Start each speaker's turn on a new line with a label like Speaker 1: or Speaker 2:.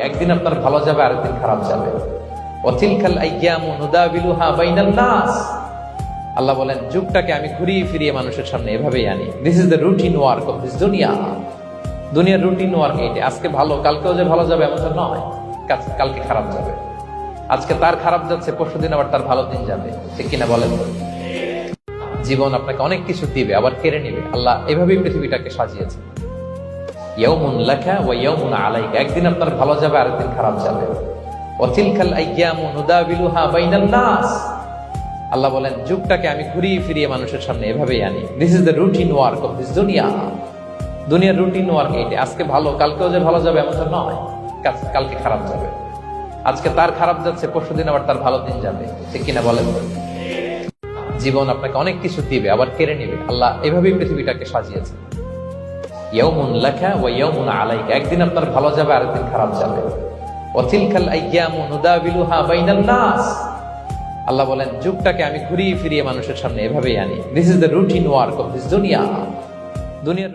Speaker 1: একদিন আপনার ভালো যাবে, আরেকদিন খারাপ যাবে। ওয়াতিলকাল আইয়ামু নুদাবিলুহা বাইনান নাস। আল্লাহ বলেন, যুগটাকে আমি ঘুরিয়ে ফিরিয়ে মানুষের সামনে এভাবেই আনি। This is the routine work of this দুনিয়া। দুনিয়ার রুটিন ওয়ার্ক এইটা। আজকে ভালো, কালকেও যে ভালো যাবে এমন তো নয়, কালকে খারাপ যাবে। আজকে তার খারাপ যাচ্ছে, পরশুদিন আবার তার ভালো দিন যাবে। ঠিক কিনা বলেন? জীবন আপনাকে অনেক কিছু দিবে, আবার কেড়ে নিবে। আল্লাহ এভাবেই পৃথিবীটাকে সাজিয়েছে। ইয়াউমুন লাকা ওয়া ইয়াউমুন আলাইকা। একদিন আপনার ভালো যাবে, আরেকদিন খারাপ যাবে। ওয়াতিলকাল আইয়ামু নুদাবিলুহা বাইনান নাস। আল্লাহ বলেন, যুগটাকে আমি ঘুরিয়ে ফিরিয়ে মানুষের সামনে এভাবেই আনি। This is the routine work of this দুনিয়া। দুনিয়ার রুটিন ওয়ার্ক এইটা। আজকে ভালো, কালকেও যে ভালো যাবে এমন তো নয়, কালকে খারাপ যাবে। আজকে তার খারাপ যাচ্ছে, পরশুদিন আবার তার ভালো দিন যাবে। ঠিক কিনা বলেন? জীবন আপনাকে অনেক কিছু দিবে, আবার কেড়ে নিবে। আল্লাহ এভাবেই পৃথিবীটাকে সাজিয়েছে। ইয়াউমুন লাকা ওয়া ইয়াউমুন আলাইকা। একদিন আপনার ভালো যাবে, আরেকদিন খারাপ যাবে। ওয়াতিলকাল আইয়ামু নুদাবিলুহা বাইনান নাস। আল্লাহ বলেন, যুগটাকে আমি ঘুরিয়ে ফিরিয়ে মানুষের সামনে এভাবেই আনি। This is the routine work of this দুনিয়া। দুনিয়ার